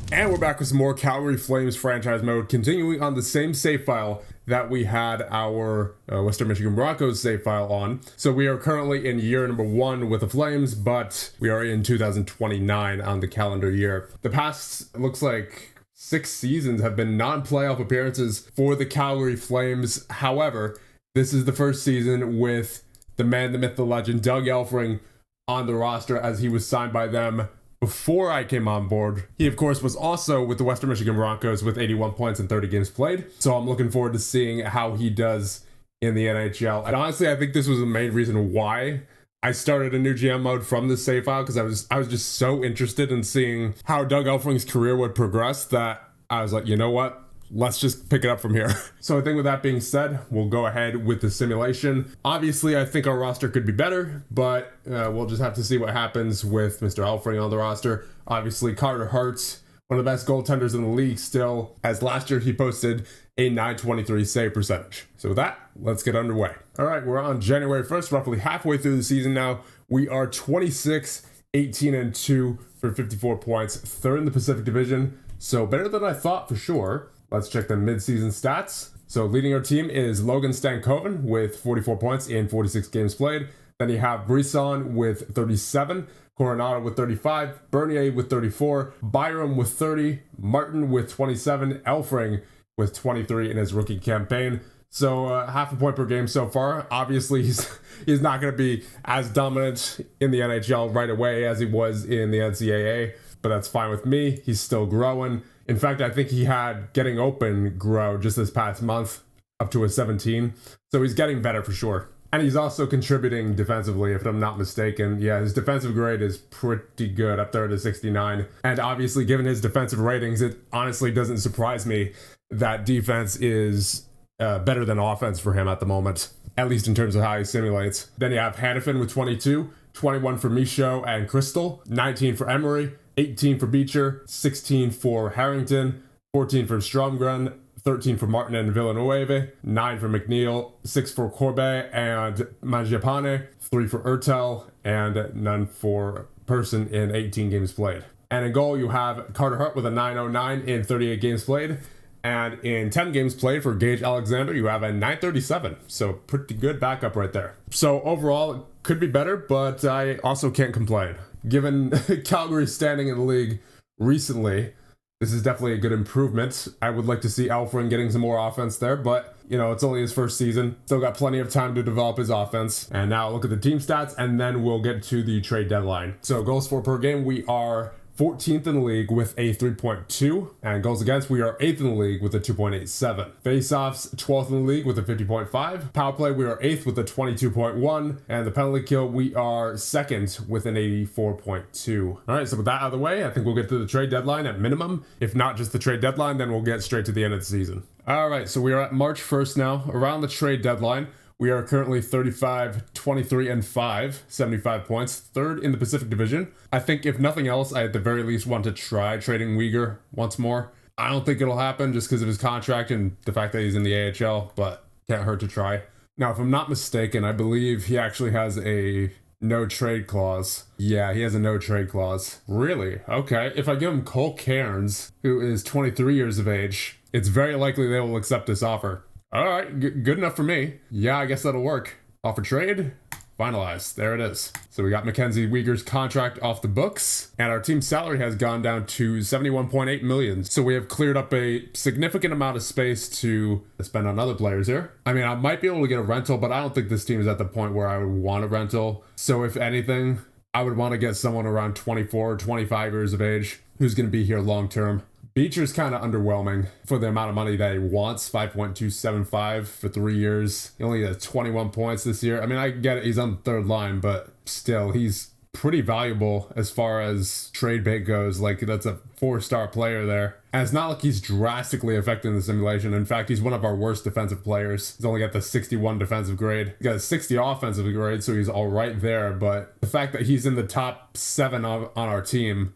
And we're back with some more Calgary Flames franchise mode, continuing on the same save file that we had our Western Michigan Broncos save file on. So we are currently in year number 1 with the Flames, but we are in 2029 on the calendar year. The past, looks like 6 seasons have been non-playoff appearances for the Calgary Flames. However, this is the first season with the man, the myth, the legend, Doug Elfring on the roster, as he was signed by them before I came on board. He, of course, was also with the Western Michigan Broncos with 81 points in 30 games played. So I'm looking forward to seeing how he does in the NHL. And honestly, I think this was the main reason why I started a new GM mode from this save file, because I was just so interested in seeing how Doug Elfring's career would progress that I was like, you know what? Let's just pick it up from here. So I think with that being said, we'll go ahead with the simulation. Obviously, I think our roster could be better, but we'll just have to see what happens with Mr. Elfring on the roster. Obviously, Carter Hart, one of the best goaltenders in the league still, as last year he posted a .923 save percentage. So with that, let's get underway. All right, we're on January 1st, roughly halfway through the season now. We are 26, 18-2 for 54 points, third in the Pacific Division. So better than I thought for sure. Let's check the mid-season stats. So leading our team is Logan Stankoven with 44 points in 46 games played. Then you have Brisson with 37, Coronado with 35, Bernier with 34, Byram with 30, Martin with 27, Elfring with 23 in his rookie campaign. So half a point per game so far. Obviously, he's not going to be as dominant in the NHL right away as he was in the NCAA, but that's fine with me. He's still growing. In fact, I think he had getting open grow just this past month up to a 17. So he's getting better for sure. And he's also contributing defensively, if I'm not mistaken. Yeah, his defensive grade is pretty good, up there at a 69. And obviously, given his defensive ratings, it honestly doesn't surprise me that defense is better than offense for him at the moment, at least in terms of how he simulates. Then you have Hannafin with 22, 21 for Michaud and Crystal, 19 for Emery, 18 for Beecher, 16 for Harrington, 14 for Stromgren, 13 for Martin and Villanueva, 9 for McNeil, 6 for Corbet and Mangiapane, 3 for Ertel, and none for Person in 18 games played. And in goal, you have Carter Hart with a 909 in 38 games played. And in 10 games played for Gage Alexander, you have a 937. So pretty good backup right there. So overall, it could be better, but I also can't complain. Given Calgary's standing in the league recently, this is definitely a good improvement. I would like to see Elfring getting some more offense there, but you know, it's only his first season. Still got plenty of time to develop his offense. And now look at the team stats, and then we'll get to the trade deadline. So goals for per game, we are 14th in the league with a 3.2, and goals against, we are 8th in the league with a 2.87. Face-offs, 12th in the league with a 50.5. Power play, we are 8th with a 22.1, and the penalty kill, we are 2nd with an 84.2. All right, so with that out of the way, I think we'll get to the trade deadline at minimum. If not just the trade deadline, then we'll get straight to the end of the season. All right, so we are at March 1st now, around the trade deadline. We are currently 35, 23, and 5, 75 points, third in the Pacific Division. I think if nothing else, I at the very least want to try trading Uyghur once more. I don't think it'll happen just because of his contract and the fact that he's in the AHL, but can't hurt to try. Now, if I'm not mistaken, I believe he actually has a no trade clause. Yeah, he has a no trade clause. Really? Okay. If I give him Cole Cairns, who is 23 years of age, it's very likely they will accept this offer. All right, good enough for me. Yeah, I guess that'll work. Offer trade, finalized. There it is. So we got Mackenzie Uyghur's contract off the books, and our team's salary has gone down to $71.8 million. So we have cleared up a significant amount of space to spend on other players here. I mean, I might be able to get a rental, but I don't think this team is at the point where I would want a rental. So if anything, I would want to get someone around 24 or 25 years of age who's going to be here long term. Beecher's kind of underwhelming for the amount of money that he wants, 5.275 for 3 years. He only has 21 points this year. I mean, I get it, he's on the third line, but still, he's pretty valuable as far as trade bait goes. Like, that's a 4-star player there. And it's not like he's drastically affecting the simulation. In fact, he's one of our worst defensive players. He's only got the 61 defensive grade. He's got a 60 offensive grade, so he's all right there. But the fact that he's in the top 7 on our team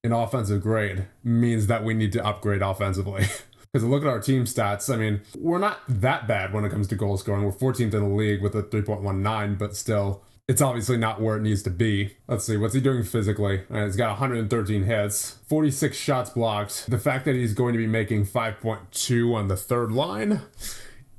in offensive grade means that we need to upgrade offensively. Because look at our team stats. I mean, we're not that bad when it comes to goal scoring. We're 14th in the league with a 3.19, but still, it's obviously not where it needs to be. Let's see, what's he doing physically? He's got 113 hits, 46 shots blocked. The fact that he's going to be making 5.2 on the third line,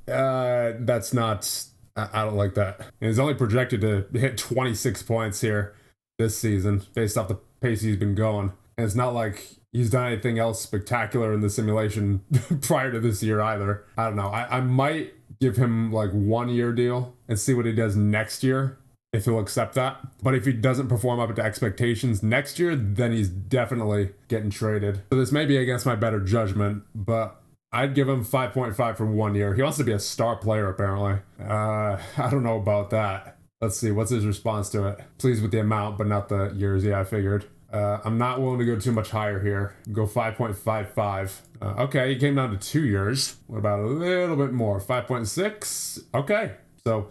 that's not, I don't like that. And he's only projected to hit 26 points here this season based off the pace he's been going. And it's not like he's done anything else spectacular in the simulation prior to this year either. I don't know. I might give him like 1 year deal and see what he does next year, if he'll accept that. But if he doesn't perform up to expectations next year, then he's definitely getting traded. So this may be against my better judgment, but I'd give him 5.5 for 1 year. He wants to be a star player, apparently. I don't know about that. Let's see, what's his response to it? Pleased with the amount, but not the years. Yeah, I figured. I'm not willing to go too much higher here. Go 5.55. Okay, he came down to 2 years. What about a little bit more? 5.6? Okay, so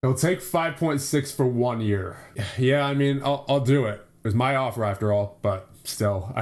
he'll take 5.6 for 1 year. Yeah, I mean, I'll do it. It was my offer after all, but still,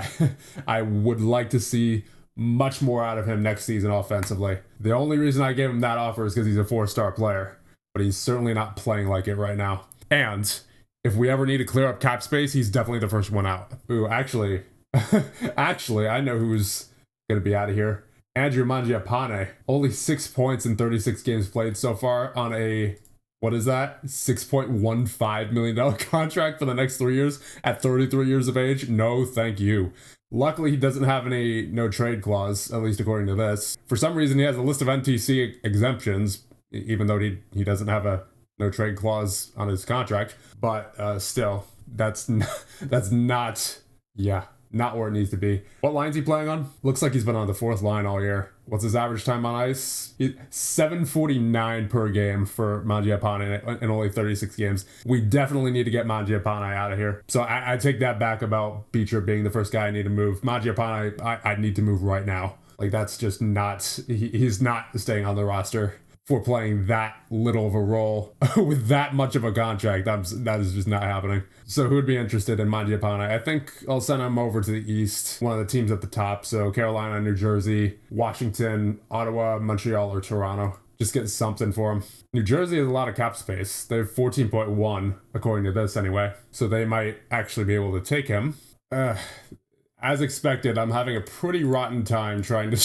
I would like to see much more out of him next season offensively. The only reason I gave him that offer is because he's a 4-star player, but he's certainly not playing like it right now. And if we ever need to clear up cap space, he's definitely the first one out. Ooh, actually, I know who's going to be out of here. Andrew Mangiapane. Only 6 points in 36 games played so far on a, what is that? $6.15 million contract for the next 3 years at 33 years of age? No, thank you. Luckily, he doesn't have any no trade clause, at least according to this. For some reason, he has a list of NTC exemptions, even though he doesn't have a no trade clause on his contract. But still, that's not where it needs to be. What line's he playing on? Looks like he's been on the 4th line all year. What's his average time on ice? 7:49 per game for Mangiapane in only 36 games. We definitely need to get Mangiapane out of here. So I take that back about Beecher being the first guy I need to move. Mangiapane, I need to move right now. Like, that's just not, he's not staying on the roster for playing that little of a role with that much of a contract. That is just not happening. So who would be interested in Mangiapane? I think I'll send him over to the East, one of the teams at the top. So Carolina, New Jersey, Washington, Ottawa, Montreal, or Toronto. Just get something for him. New Jersey has a lot of cap space. They have 14.1, according to this anyway. So they might actually be able to take him. As expected, I'm having a pretty rotten time trying to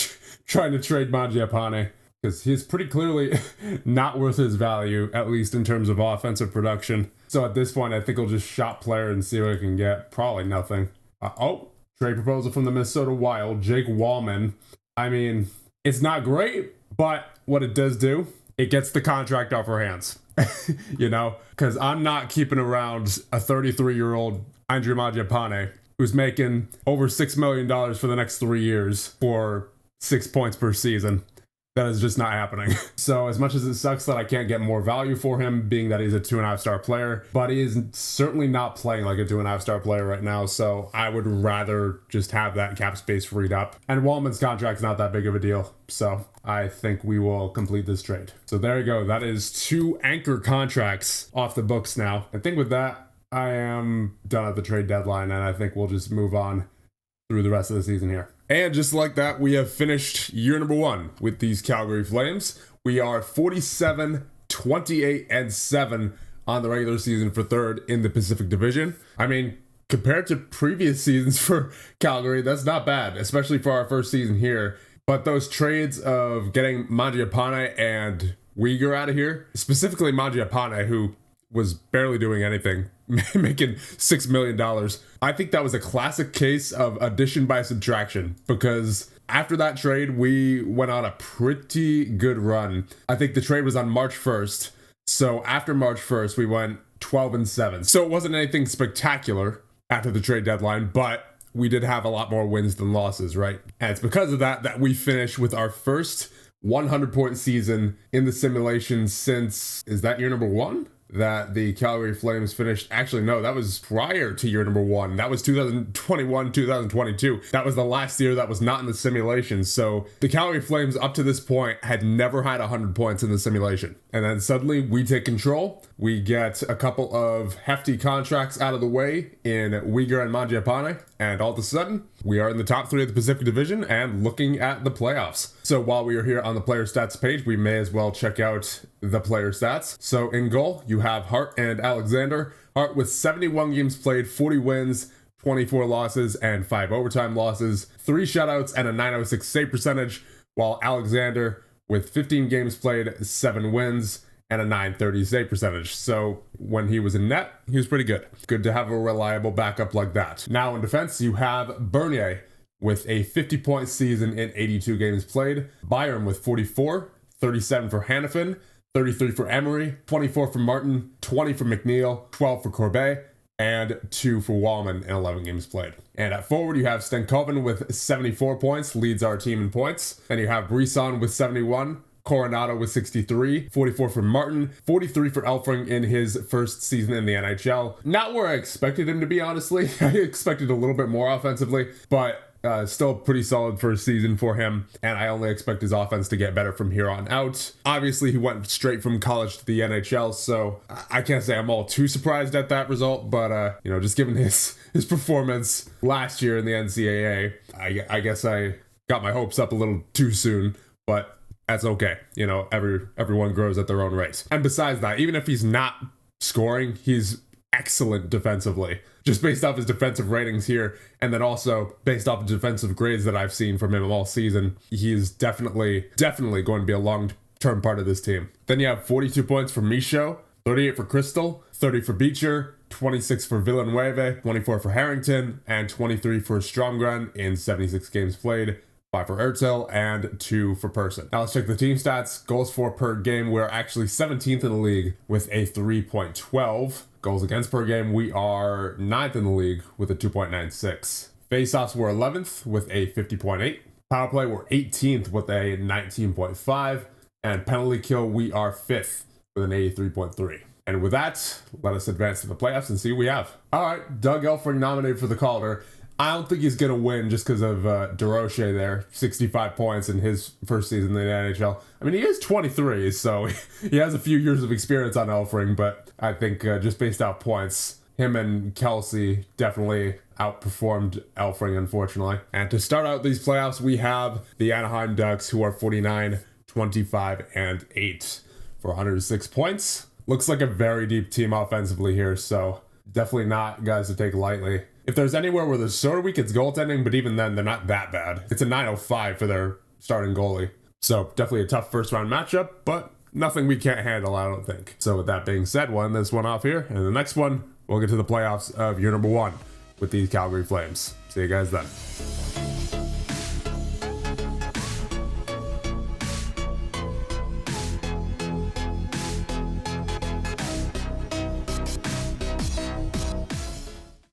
trade Mangiapane, because he's pretty clearly not worth his value, at least in terms of offensive production. So at this point, I think I'll just shop player and see what I can get. Probably nothing. Trade proposal from the Minnesota Wild, Jake Wallman. I mean, it's not great, but what it does do, it gets the contract off our hands. You know, because I'm not keeping around a 33-year-old Andrew Mangiapane who's making over $6 million for the next 3 years for 6 points per season. That is just not happening. So as much as it sucks that I can't get more value for him, being that he's a 2.5-star player, but he is certainly not playing like a 2.5-star player right now. So I would rather just have that cap space freed up. And Wallman's contract's not that big of a deal. So I think we will complete this trade. So there you go. That is 2 anchor contracts off the books now. I think with that, I am done at the trade deadline, and I think we'll just move on through the rest of the season here. And just like that, we have finished year number 1 with these Calgary Flames. We are 47, 28, and 7 on the regular season for 3rd in the Pacific Division. I mean, compared to previous seasons for Calgary, that's not bad, especially for our first season here. But those trades of getting Mangiapane and Uyghur out of here, specifically Mangiapane, who was barely doing anything, making $6 million. I think that was a classic case of addition by subtraction, because after that trade, we went on a pretty good run. I think the trade was on March 1st. So after March 1st, we went 12-7. So it wasn't anything spectacular after the trade deadline, but we did have a lot more wins than losses, right? And it's because of that we finished with our first 100-point season in the simulation since, is that year number 1? That the Calgary Flames finished. Actually, no, that was prior to year number 1. That was 2021, 2022. That was the last year that was not in the simulation. So the Calgary Flames up to this point had never had 100 points in the simulation. And then suddenly we take control. We get a couple of hefty contracts out of the way in Uyghur and Mangiapane. and all of a sudden, we are in the top 3 of the Pacific Division and looking at the playoffs. So while we are here on the player stats page, we may as well check out the player stats. So in goal, you have Hart and Alexander. Hart with 71 games played, 40 wins, 24 losses, and 5 overtime losses, 3 shutouts, and a .906 save percentage, while Alexander with 15 games played, 7 wins, and a .930 save percentage. So when he was in net, he was pretty good. Good to have a reliable backup like that. Now in defense, you have Bernier with a 50-point season in 82 games played, Byram with 44, 37 for Hannafin, 33 for Emery, 24 for Martin, 20 for McNeil, 12 for Corbet, and 2 for Wallman in 11 games played. And at forward, you have Stenkoven with 74 points, leads our team in points. Then you have Brisson with 71, Coronado with 63, 44 for Martin, 43 for Elfring in his first season in the NHL. Not where I expected him to be, honestly. I expected a little bit more offensively, but still pretty solid first season for him, and I only expect his offense to get better from here on out. Obviously, he went straight from college to the NHL, so I can't say I'm all too surprised at that result, but just given his performance last year in the NCAA, I guess I got my hopes up a little too soon, but that's okay. Everyone grows at their own rate. And besides that, even if he's not scoring, he's excellent defensively, just based off his defensive ratings here, and then also based off the defensive grades that I've seen from him all season. He's definitely going to be a long-term part of this team. Then you have 42 points for Michaud, 38 for Crystal, 30 for Beecher, 26 for Villanueva, 24 for Harrington, and 23 for Stromgren in 76 games played. 5 for Ertel, and 2 for Person. Now let's check the team stats. Goals for per game, we're actually 17th in the league with a 3.12. Goals against per game, we are 9th in the league with a 2.96. Faceoffs, we're 11th with a 50.8. Power play, we're 18th with a 19.5. And penalty kill, we are 5th with an 83.3. And with that, let us advance to the playoffs and see what we have. All right, Doug Elfring nominated for the Calder. I don't think he's going to win just because of DeRoche there. 65 points in his first season in the NHL. I mean, he is 23, so he has a few years of experience on Elfring, but I think just based off points, him and Kelsey definitely outperformed Elfring, unfortunately. And to start out these playoffs, we have the Anaheim Ducks, who are 49, 25, and 8 for 106 points. Looks like a very deep team offensively here, so definitely not guys to take lightly. If there's anywhere where they're sort of weak, it's goaltending, but even then, they're not that bad. It's a .905 for their starting goalie. So definitely a tough first round matchup, but nothing we can't handle, I don't think. So with that being said, we'll end this one off here. And the next one, we'll get to the playoffs of year number 1 with these Calgary Flames. See you guys then.